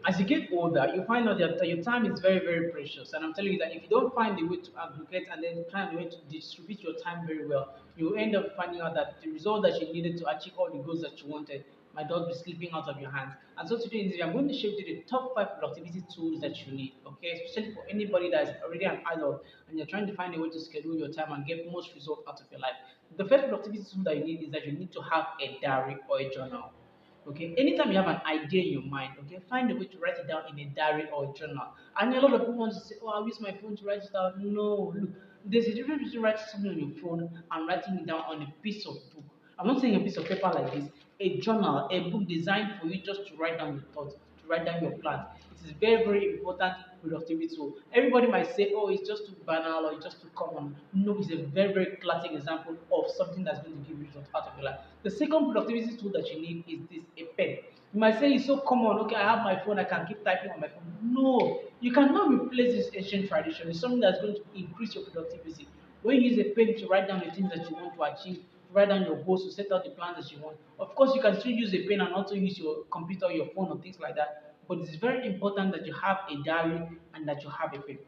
as you get older, you find out that your time is very, very precious. And I'm telling you that if you don't find a way to aggregate and then find a way to distribute your time very well, you end up finding out that the result that you needed to achieve all the goals that you wanted might just be slipping out of your hands. And so today, I'm going to share with you the top 5 productivity tools that you need, okay? Especially for anybody that is already an adult and you're trying to find a way to schedule your time and get most result out of your life. The first productivity tool that you need is that you need to have a diary or a journal. Okay, anytime you have an idea in your mind, okay, find a way to write it down in a diary or a journal. And a lot of people want to say, "Oh, I'll use my phone to write it down." No, look, there's a difference between writing something on your phone and writing it down on a piece of book. I'm not saying a piece of paper like this, a journal, a book designed for you just to write down your thoughts, to write down your plans. It is very, very important productivity tool. Everybody might say, "Oh, it's just too banal or it's just too common." No, it's a very, very classic example of something that's going to give you results out of your life. The second productivity tool that you need is this, a pen. You might say it's so common. Okay, I have my phone, I can keep typing on my phone. No, you cannot replace this ancient tradition. It's something that's going to increase your productivity. When you use a pen to write down the things that you want to achieve, to write down your goals, to set out the plans that you want. Of course, you can still use a pen and also use your computer or your phone or things like that. But it's very important that you have a diary and that you have a pen.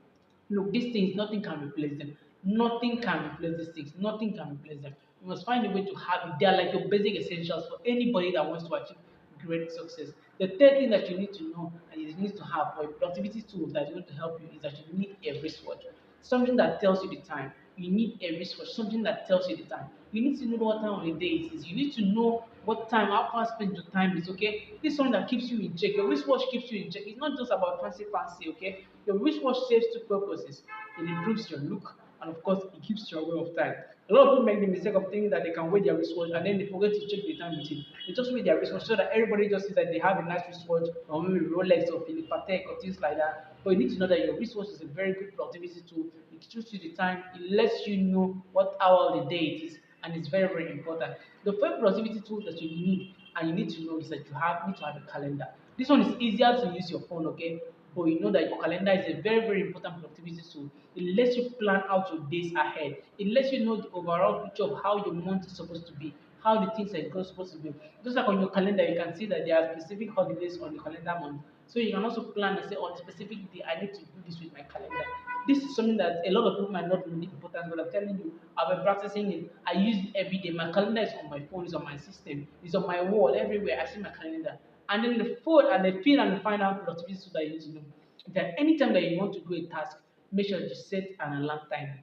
Look, these things, nothing can replace them. Nothing can replace these things. Nothing can replace them. You must find a way to have it. They are like your basic essentials for anybody that wants to achieve great success. The third thing that you need to know and you need to have for a productivity tool that is going to help you is that you need a wristwatch. Something that tells you the time. You need a wristwatch, something that tells you the time. You need to know what time of the day it is. You need to know what time, how fast spent your time is, okay? This is something that keeps you in check. Your wristwatch keeps you in check. It's not just about fancy, okay? Your wristwatch serves two purposes. It improves your look, and of course, it keeps your way of time. A lot of people make the mistake of thinking that they can wear their wristwatch and then they forget to check the time with it. They just wear their wristwatch so that everybody just sees that they have a nice wristwatch or maybe Rolex or Philip Patek or things like that. But you need to know that your wristwatch is a very good productivity tool. It shows you the time, it lets you know what hour of the day it is, and it's very, very important. The first productivity tool that you need and you need to know is that need to have a calendar. This one is easier to use your phone, okay? But you know that your calendar is a very, very important productivity tool. It lets you plan out your days ahead. It lets you know the overall picture of how your month is supposed to be, how the things are supposed to be. Just like on your calendar, you can see that there are specific holidays on the calendar month. So you can also plan and say, on a specific day, I need to do this with my calendar. This is something that a lot of people might not really important, but I'm telling you, I've been practicing it. I use it every day. My calendar is on my phone, it's on my system, it's on my wall, everywhere. I see my calendar. And then the fourth and the fifth and the final productivity tool that you need to know is that anytime that you want to do a task, make sure that you set an alarm time.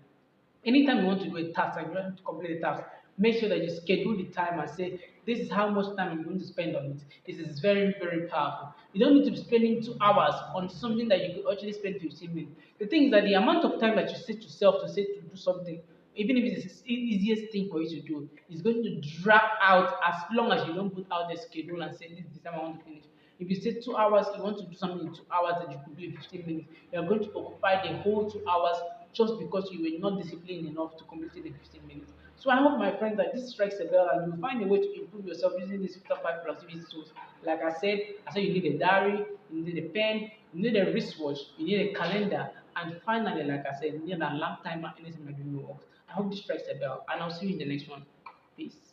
Anytime you want to do a task and you want to complete a task, make sure that you schedule the time and say, this is how much time I'm going to spend on it. This is very, very powerful. You don't need to be spending 2 hours on something that you could actually spend 15 minutes. The thing is that the amount of time that you set yourself to say to do something, even if it's the easiest thing for you to do, is going to drag out as long as you don't put out the schedule and say, this is the time I want to finish. If you say 2 hours, you want to do something in 2 hours that you could do in 15 minutes, you are going to occupy the whole 2 hours just because you were not disciplined enough to complete it in 15 minutes. So I hope, my friends, that this strikes a bell and you find a way to improve yourself using these top 5 productivity tools. Like I said you need a diary, you need a pen, you need a wristwatch, you need a calendar, and finally, like I said, you need an alarm timer anytime you do your work. I hope this strikes a bell, and I'll see you in the next one. Peace.